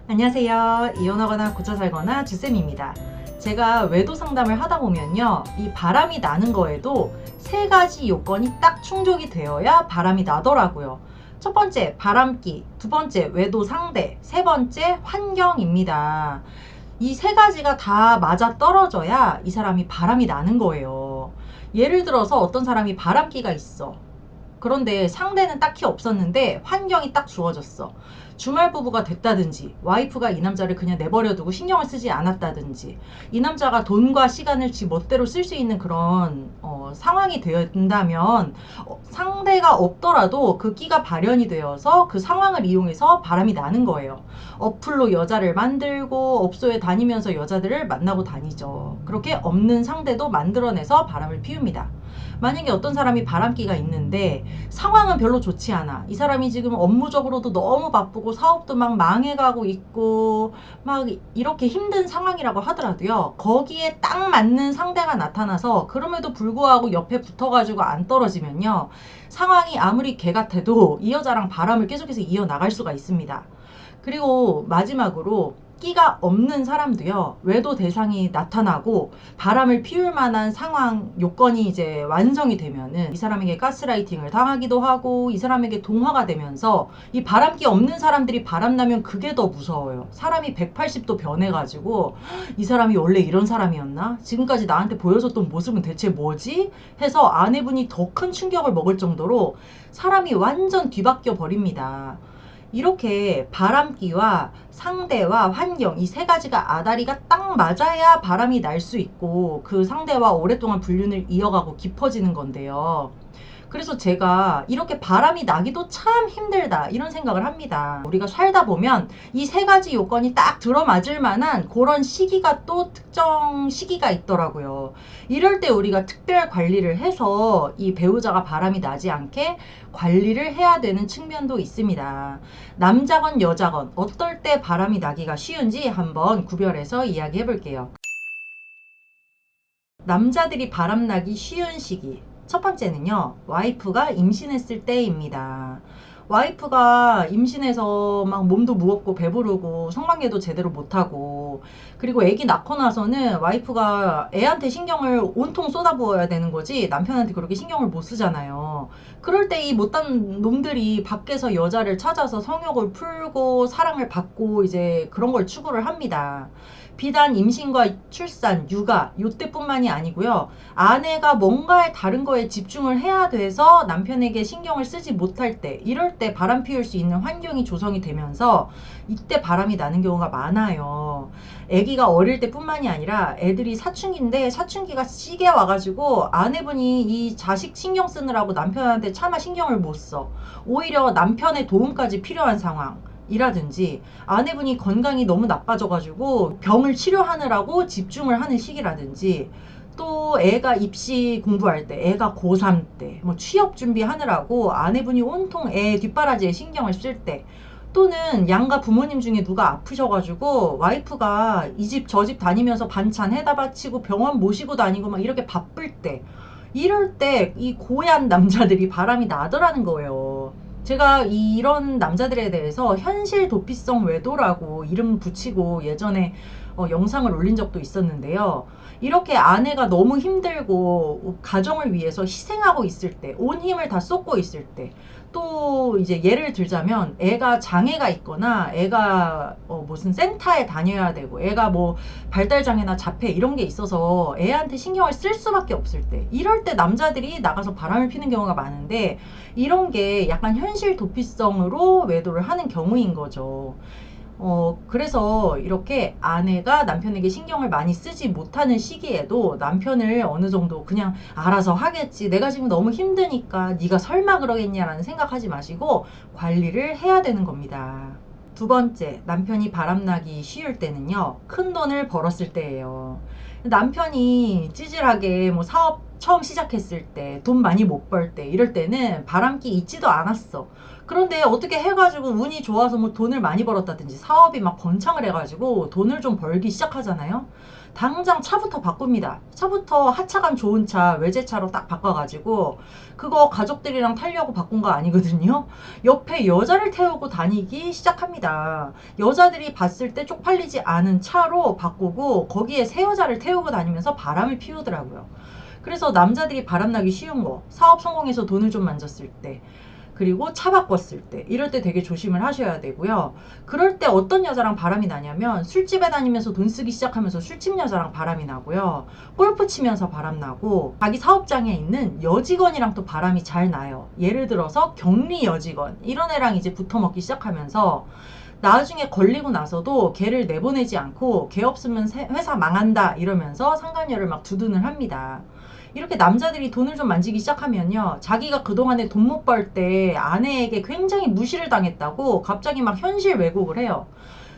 안녕하세요. 이혼하거나 고쳐 살거나 주쌤입니다. 제가 외도 상담을 하다 보면요, 이 바람이 나는 거에도 세 가지 요건이 딱 충족이 되어야 바람이 나더라고요. 첫 번째, 바람기. 두 번째, 외도 상대. 세 번째, 환경입니다. 이 세 가지가 다 맞아 떨어져야 이 사람이 바람이 나는 거예요. 예를 들어서 어떤 사람이 바람기가 있어. 그런데 상대는 딱히 없었는데 환경이 딱 주어졌어. 주말 부부가 됐다든지, 와이프가 이 남자를 그냥 내버려두고 신경을 쓰지 않았다든지, 이 남자가 돈과 시간을 지 멋대로 쓸 수 있는 그런 상황이 된다면, 상대가 없더라도 그 끼가 발현이 되어서 그 상황을 이용해서 바람이 나는 거예요. 어플로 여자를 만들고 업소에 다니면서 여자들을 만나고 다니죠. 그렇게 없는 상대도 만들어내서 바람을 피웁니다. 만약에 어떤 사람이 바람기가 있는데 상황은 별로 좋지 않아. 이 사람이 지금 업무적으로도 너무 바쁘고 사업도 막 망해가고 있고 막 이렇게 힘든 상황이라고 하더라도요. 거기에 딱 맞는 상대가 나타나서 그럼에도 불구하고 옆에 붙어가지고 안 떨어지면요. 상황이 아무리 개 같아도 이 여자랑 바람을 계속해서 이어나갈 수가 있습니다. 그리고 마지막으로 끼가 없는 사람도요, 외도 대상이 나타나고 바람을 피울 만한 상황, 요건이 이제 완성이 되면은 이 사람에게 가스라이팅을 당하기도 하고 이 사람에게 동화가 되면서 이 바람기 없는 사람들이 바람나면 그게 더 무서워요. 사람이 180도 변해가지고 이 사람이 원래 이런 사람이었나? 지금까지 나한테 보여줬던 모습은 대체 뭐지? 해서 아내분이 더 큰 충격을 먹을 정도로 사람이 완전 뒤바뀌어 버립니다. 이렇게 바람기와 상대와 환경 이 세 가지가 아다리가 딱 맞아야 바람이 날 수 있고 그 상대와 오랫동안 불륜을 이어가고 깊어지는 건데요. 그래서 제가 이렇게 바람이 나기도 참 힘들다 이런 생각을 합니다. 우리가 살다 보면 이 세 가지 요건이 딱 들어맞을 만한 그런 시기가 또 특정 시기가 있더라고요. 이럴 때 우리가 특별 관리를 해서 이 배우자가 바람이 나지 않게 관리를 해야 되는 측면도 있습니다. 남자건 여자건 어떨 때 바람이 나기가 쉬운지 한번 구별해서 이야기해 볼게요. 남자들이 바람나기 쉬운 시기. 첫 번째는요, 와이프가 임신했을 때입니다. 와이프가 임신해서 막 몸도 무겁고 배부르고 성관계도 제대로 못하고 그리고 아기 낳고 나서는 와이프가 애한테 신경을 온통 쏟아부어야 되는 거지 남편한테 그렇게 신경을 못 쓰잖아요. 그럴 때 이 못난 놈들이 밖에서 여자를 찾아서 성욕을 풀고 사랑을 받고 이제 그런 걸 추구를 합니다. 비단 임신과 출산, 육아 요때뿐만이 아니고요. 아내가 뭔가에 다른 거에 집중을 해야 돼서 남편에게 신경을 쓰지 못할 때 이럴 때 바람 피울 수 있는 환경이 조성이 되면서 이때 바람이 나는 경우가 많아요. 아기가 어릴 때뿐만이 아니라 애들이 사춘기인데 사춘기가 시게 와가지고 아내분이 이 자식 신경 쓰느라고 남편한테 차마 신경을 못 써. 오히려 남편의 도움까지 필요한 상황. 이라든지 아내분이 건강이 너무 나빠져가지고 병을 치료하느라고 집중을 하는 시기라든지 또 애가 입시 공부할 때, 애가 고3 때, 뭐 취업 준비하느라고 아내분이 온통 애 뒷바라지에 신경을 쓸 때, 또는 양가 부모님 중에 누가 아프셔가지고 와이프가 이 집 저 집 다니면서 반찬 해다 바치고 병원 모시고 다니고 막 이렇게 바쁠 때, 이럴 때 이 고얀 남자들이 바람이 나더라는 거예요. 제가 이런 남자들에 대해서 현실 도피성 외도라고 이름 붙이고 예전에 영상을 올린 적도 있었는데요. 이렇게 아내가 너무 힘들고 가정을 위해서 희생하고 있을 때, 온 힘을 다 쏟고 있을 때, 또 이제 예를 들자면 애가 장애가 있거나 애가 무슨 센터에 다녀야 되고 애가 뭐 발달장애나 자폐 이런 게 있어서 애한테 신경을 쓸 수밖에 없을 때 이럴 때 남자들이 나가서 바람을 피는 경우가 많은데 이런 게 약간 현실 도피성으로 외도를 하는 경우인 거죠. 그래서 이렇게 아내가 남편에게 신경을 많이 쓰지 못하는 시기에도 남편을 어느 정도 그냥 알아서 하겠지. 내가 지금 너무 힘드니까 네가 설마 그러겠냐라는 생각하지 마시고 관리를 해야 되는 겁니다. 두 번째, 남편이 바람나기 쉬울 때는요, 큰 돈을 벌었을 때예요. 남편이 찌질하게 뭐 사업 처음 시작했을 때, 돈 많이 못 벌 때, 이럴 때는 바람기 있지도 않았어. 그런데 어떻게 해가지고 운이 좋아서 뭐 돈을 많이 벌었다든지 사업이 막 번창을 해가지고 돈을 좀 벌기 시작하잖아요. 당장 차부터 바꿉니다. 차부터 하차감 좋은 차, 외제차로 딱 바꿔가지고 그거 가족들이랑 타려고 바꾼 거 아니거든요. 옆에 여자를 태우고 다니기 시작합니다. 여자들이 봤을 때 쪽팔리지 않은 차로 바꾸고 거기에 새 여자를 태우고 다니면서 바람을 피우더라고요. 그래서 남자들이 바람나기 쉬운 거, 사업 성공해서 돈을 좀 만졌을 때, 그리고 차 바꿨을 때, 이럴 때 되게 조심을 하셔야 되고요. 그럴 때 어떤 여자랑 바람이 나냐면 술집에 다니면서 돈 쓰기 시작하면서 술집 여자랑 바람이 나고요. 골프 치면서 바람 나고 자기 사업장에 있는 여직원이랑 또 바람이 잘 나요. 예를 들어서 격리 여직원 이런 애랑 이제 붙어먹기 시작하면서 나중에 걸리고 나서도 걔를 내보내지 않고 걔 없으면 회사 망한다 이러면서 상간녀를 막 두둔을 합니다. 이렇게 남자들이 돈을 좀 만지기 시작하면요. 자기가 그동안에 돈 못 벌 때 아내에게 굉장히 무시를 당했다고 갑자기 막 현실 왜곡을 해요.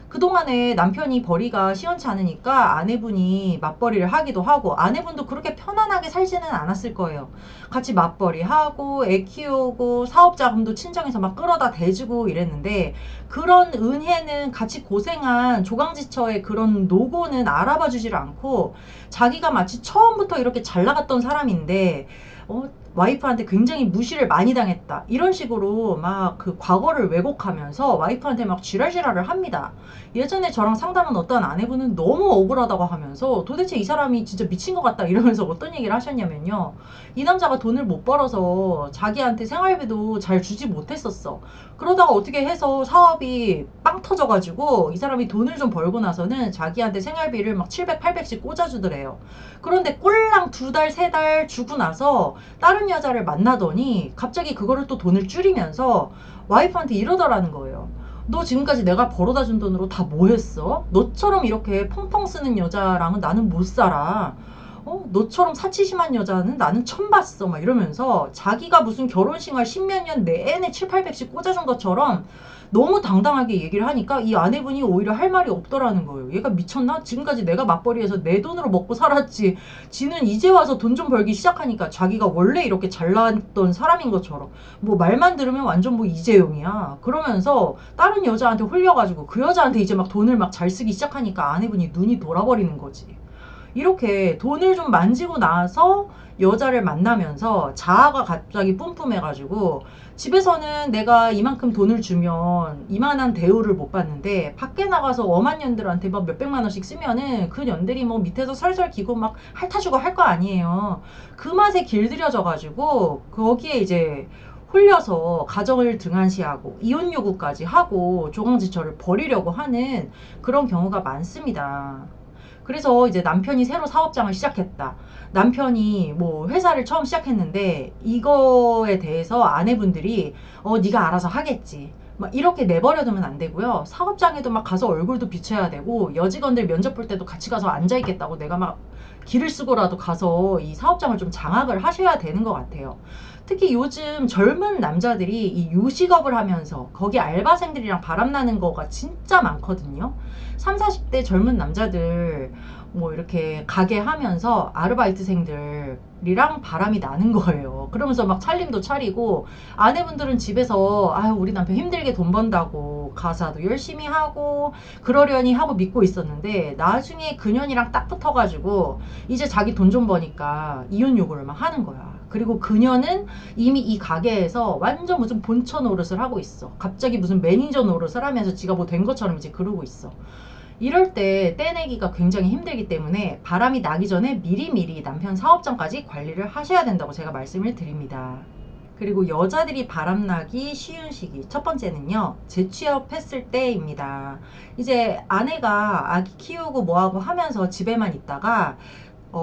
그동안에 남편이 벌이가 시원치 않으니까 아내분이 맞벌이를 하기도 하고 아내분도 그렇게 편안하게 살지는 않았을 거예요. 같이 맞벌이 하고 애 키우고 사업 자금도 친정에서 막 끌어다 대주고 이랬는데 그런 은혜는 같이 고생한 조강지처의 그런 노고는 알아봐 주지를 않고 자기가 마치 처음부터 이렇게 잘 나갔던 사람인데 와이프한테 굉장히 무시를 많이 당했다. 이런 식으로 막 그 과거를 왜곡하면서 와이프한테 막 지랄지랄을 합니다. 예전에 저랑 상담한 어떤 아내분은 너무 억울하다고 하면서 도대체 이 사람이 진짜 미친 것 같다 이러면서 어떤 얘기를 하셨냐면요. 이 남자가 돈을 못 벌어서 자기한테 생활비도 잘 주지 못했었어. 그러다가 어떻게 해서 사업이 빵 터져가지고 이 사람이 돈을 좀 벌고 나서는 자기한테 생활비를 막 700, 800씩 꽂아주더래요. 그런데 꼴랑 2달, 3달 주고 나서 다른 여자를 만나더니 갑자기 그거를 또 돈을 줄이면서 와이프한테 이러더라는 거예요. 너 지금까지 내가 벌어다 준 돈으로 다 뭐 했어? 너처럼 이렇게 펑펑 쓰는 여자랑은 나는 못 살아. 너처럼 사치심한 여자는 나는 처음 봤어. 막 이러면서 자기가 무슨 결혼생활 십몇 년 내내 7, 800씩 꽂아준 것처럼 너무 당당하게 얘기를 하니까 이 아내분이 오히려 할 말이 없더라는 거예요. 얘가 미쳤나? 지금까지 내가 맞벌이해서 내 돈으로 먹고 살았지. 지는 이제 와서 돈 좀 벌기 시작하니까 자기가 원래 이렇게 잘났던 사람인 것처럼 뭐 말만 들으면 완전 뭐 이재용이야. 그러면서 다른 여자한테 홀려가지고 그 여자한테 이제 막 돈을 막 잘 쓰기 시작하니까 아내분이 눈이 돌아버리는 거지. 이렇게 돈을 좀 만지고 나서 여자를 만나면서 자아가 갑자기 뿜뿜해가지고 집에서는 내가 이만큼 돈을 주면 이만한 대우를 못 받는데 밖에 나가서 엄한 년들한테 막 몇백만 원씩 쓰면은 그 년들이 뭐 밑에서 설설 기고 막 핥아주고 할 거 아니에요. 그 맛에 길들여져가지고 거기에 이제 홀려서 가정을 등한시하고 이혼 요구까지 하고 조강지처를 벌이려고 하는 그런 경우가 많습니다. 그래서 이제 남편이 새로 사업장을 시작했다. 남편이 뭐 회사를 처음 시작했는데 이거에 대해서 아내분들이 네가 알아서 하겠지. 막 이렇게 내버려두면 안 되고요. 사업장에도 막 가서 얼굴도 비춰야 되고 여직원들 면접 볼 때도 같이 가서 앉아 있겠다고 내가 막 길을 쓰고라도 가서 이 사업장을 좀 장악을 하셔야 되는 것 같아요. 특히 요즘 젊은 남자들이 이 요식업을 하면서 거기 알바생들이랑 바람나는 거가 진짜 많거든요. 3, 40대 젊은 남자들 뭐 이렇게 가게 하면서 아르바이트생들이랑 바람이 나는 거예요. 그러면서 막 차림도 차리고 아내분들은 집에서 아유 우리 남편 힘들게 돈 번다고 가사도 열심히 하고 그러려니 하고 믿고 있었는데 나중에 그년이랑 딱 붙어가지고 이제 자기 돈 좀 버니까 이혼 요구를 막 하는 거야. 그리고 그녀는 이미 이 가게에서 완전 무슨 본처 노릇을 하고 있어. 갑자기 무슨 매니저 노릇을 하면서 지가 뭐 된 것처럼 이제 그러고 있어. 이럴 때 떼내기가 굉장히 힘들기 때문에 바람이 나기 전에 미리미리 남편 사업장까지 관리를 하셔야 된다고 제가 말씀을 드립니다. 그리고 여자들이 바람나기 쉬운 시기 첫 번째는요, 재취업했을 때입니다. 이제 아내가 아기 키우고 뭐하고 하면서 집에만 있다가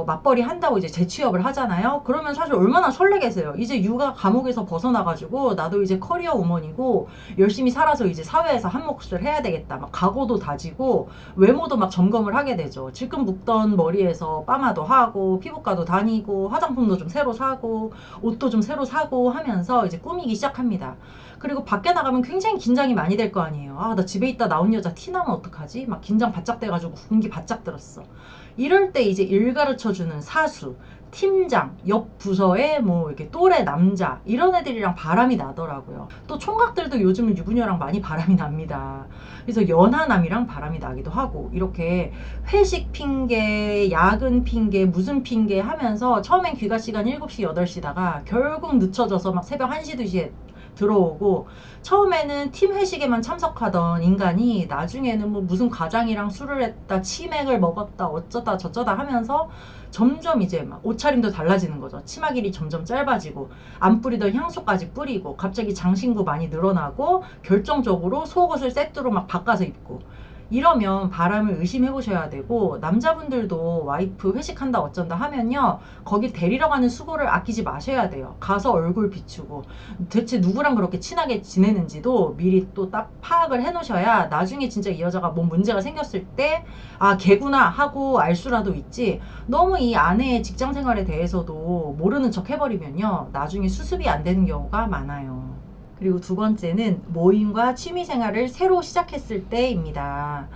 맞벌이 한다고 이제 재취업을 하잖아요. 그러면 사실 얼마나 설레겠어요. 이제 육아 감옥에서 벗어나가지고 나도 이제 커리어 우먼이고 열심히 살아서 이제 사회에서 한 몫을 해야 되겠다. 막 각오도 다지고 외모도 막 점검을 하게 되죠. 질끈 묶던 머리에서 파마도 하고 피부과도 다니고 화장품도 좀 새로 사고 옷도 좀 새로 사고 하면서 이제 꾸미기 시작합니다. 그리고 밖에 나가면 굉장히 긴장이 많이 될 거 아니에요. 아, 나 집에 있다 나온 여자 티나면 어떡하지? 막 긴장 바짝 돼가지고 군기 바짝 들었어. 이럴 때 이제 일가를 가르쳐주는 사수, 팀장, 옆 부서의 뭐 이렇게 또래 남자 이런 애들이랑 바람이 나더라고요. 또 총각들도 요즘은 유부녀랑 많이 바람이 납니다. 그래서 연하남이랑 바람이 나기도 하고 이렇게 회식 핑계, 야근 핑계, 무슨 핑계 하면서 처음엔 귀가 시간 7시, 8시다가 결국 늦춰져서 막 새벽 1시, 2시에 들어오고 처음에는 팀 회식에만 참석하던 인간이 나중에는 뭐 무슨 과장이랑 술을 했다, 치맥을 먹었다, 어쩌다 저쩌다 하면서 점점 이제 막 옷차림도 달라지는 거죠. 치마 길이 점점 짧아지고 안 뿌리던 향수까지 뿌리고 갑자기 장신구 많이 늘어나고 결정적으로 속옷을 세트로 막 바꿔서 입고 이러면 바람을 의심해 보셔야 되고 남자분들도 와이프 회식한다 어쩐다 하면요 거기 데리러 가는 수고를 아끼지 마셔야 돼요. 가서 얼굴 비추고 대체 누구랑 그렇게 친하게 지내는지도 미리 또 딱 파악을 해 놓으셔야 나중에 진짜 이 여자가 뭔 문제가 생겼을 때 아 걔구나 하고 알 수라도 있지 너무 이 아내의 직장 생활에 대해서도 모르는 척 해버리면요 나중에 수습이 안 되는 경우가 많아요. 그리고 두 번째는 모임과 취미 생활을 새로 시작했을 때입니다.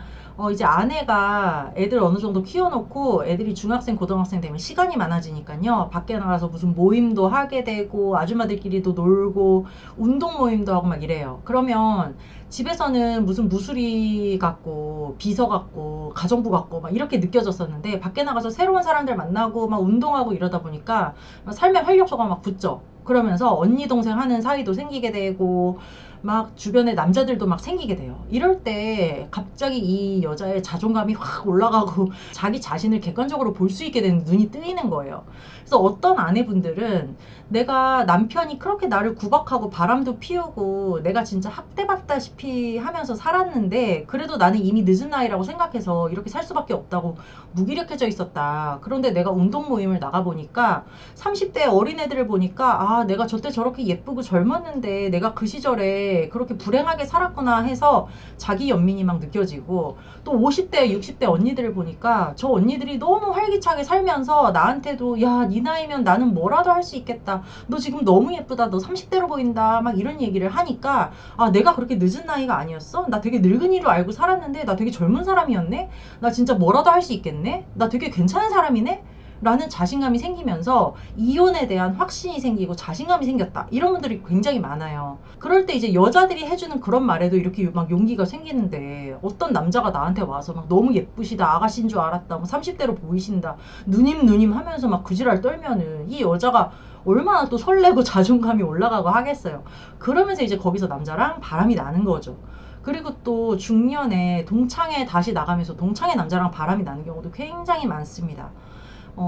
이제 아내가 애들 어느 정도 키워놓고 애들이 중학생, 고등학생 되면 시간이 많아지니까요. 밖에 나가서 무슨 모임도 하게 되고 아줌마들끼리도 놀고 운동 모임도 하고 막 이래요. 그러면 집에서는 무슨 무수리 같고 비서 같고 가정부 같고 막 이렇게 느껴졌었는데 밖에 나가서 새로운 사람들 만나고 막 운동하고 이러다 보니까 삶의 활력소가 막 붙죠. 그러면서 언니 동생 하는 사이도 생기게 되고 막 주변에 남자들도 막 생기게 돼요. 이럴 때 갑자기 이 여자의 자존감이 확 올라가고 자기 자신을 객관적으로 볼 수 있게 되는 눈이 뜨이는 거예요. 그래서 어떤 아내분들은 내가 남편이 그렇게 나를 구박하고 바람도 피우고 내가 진짜 학대받다시피 하면서 살았는데 그래도 나는 이미 늦은 나이라고 생각해서 이렇게 살 수밖에 없다고 무기력해져 있었다. 그런데 내가 운동 모임을 나가보니까 30대 어린애들을 보니까 아 내가 저때 저렇게 예쁘고 젊었는데 내가 그 시절에 그렇게 불행하게 살았구나 해서 자기 연민이 막 느껴지고 또 50대 60대 언니들을 보니까 저 언니들이 너무 활기차게 살면서 나한테도 야 네 나이면 나는 뭐라도 할 수 있겠다 너 지금 너무 예쁘다 너 30대로 보인다 막 이런 얘기를 하니까 아 내가 그렇게 늦은 나이가 아니었어? 나 되게 늙은이로 알고 살았는데 나 되게 젊은 사람이었네? 나 진짜 뭐라도 할 수 있겠네? 나 되게 괜찮은 사람이네? 라는 자신감이 생기면서 이혼에 대한 확신이 생기고 자신감이 생겼다. 이런 분들이 굉장히 많아요. 그럴 때 이제 여자들이 해주는 그런 말에도 이렇게 막 용기가 생기는데 어떤 남자가 나한테 와서 막 너무 예쁘시다. 아가씨인 줄 알았다. 뭐 30대로 보이신다. 누님 하면서 막 그지랄 떨면은 이 여자가 얼마나 또 설레고 자존감이 올라가고 하겠어요. 그러면서 이제 거기서 남자랑 바람이 나는 거죠. 그리고 또 중년에 동창회 다시 나가면서 동창회 남자랑 바람이 나는 경우도 굉장히 많습니다.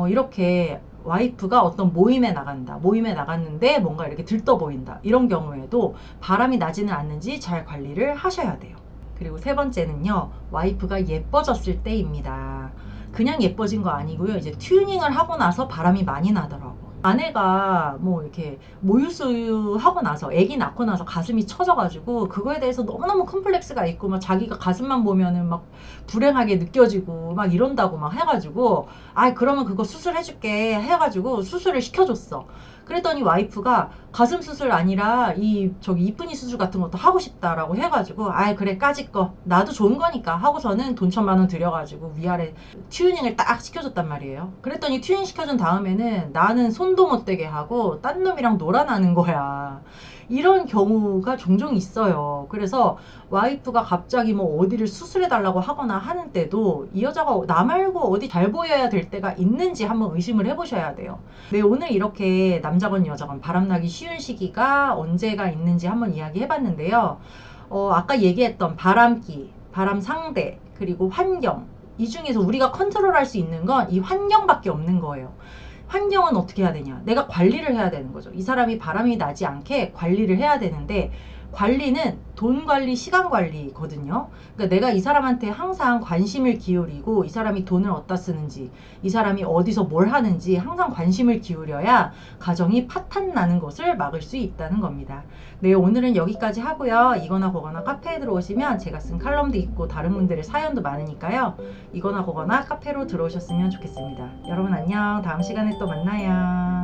이렇게 와이프가 어떤 모임에 나간다. 모임에 나갔는데 뭔가 이렇게 들떠 보인다. 이런 경우에도 바람이 나지는 않는지 잘 관리를 하셔야 돼요. 그리고 세 번째는요. 와이프가 예뻐졌을 때입니다. 그냥 예뻐진 거 아니고요. 이제 튜닝을 하고 나서 바람이 많이 나더라고. 아내가 뭐 이렇게 모유수유 하고 나서 아기 낳고 나서 가슴이 처져가지고 그거에 대해서 너무너무 컴플렉스가 있고 막 자기가 가슴만 보면은 막 불행하게 느껴지고 막 이런다고 막 해가지고 아 그러면 그거 수술해줄게 해가지고 수술을 시켜줬어. 그랬더니 와이프가 가슴 수술 아니라 이 저기 이쁜이 수술 같은 것도 하고 싶다라고 해가지고 아 그래 까짓 거 나도 좋은 거니까 하고서는 돈 1,000만 원 들여가지고 위아래 튜닝을 딱 시켜줬단 말이에요. 그랬더니 튜닝 시켜준 다음에는 나는 손도 못 대게 하고 딴 놈이랑 놀아나는 거야. 이런 경우가 종종 있어요. 그래서 와이프가 갑자기 뭐 어디를 수술해달라고 하거나 하는 때도 이 여자가 나 말고 어디 잘 보여야 될 때가 있는지 한번 의심을 해보셔야 돼요. 네, 오늘 이렇게 남자건 여자건 바람나기 쉬운 시기가 언제가 있는지 한번 이야기해봤는데요. 아까 얘기했던 바람기, 바람 상대, 그리고 환경, 이 중에서 우리가 컨트롤할 수 있는 건 이 환경밖에 없는 거예요. 환경은 어떻게 해야 되냐? 내가 관리를 해야 되는 거죠. 이 사람이 바람이 나지 않게 관리를 해야 되는데 관리는 돈 관리, 시간 관리거든요. 그러니까 내가 이 사람한테 항상 관심을 기울이고 이 사람이 돈을 어디다 쓰는지, 이 사람이 어디서 뭘 하는지 항상 관심을 기울여야 가정이 파탄 나는 것을 막을 수 있다는 겁니다. 네, 오늘은 여기까지 하고요. 이거나 거거나 카페에 들어오시면 제가 쓴 칼럼도 있고 다른 분들의 사연도 많으니까요. 이거나 거거나 카페로 들어오셨으면 좋겠습니다. 여러분 안녕. 다음 시간에 또 만나요.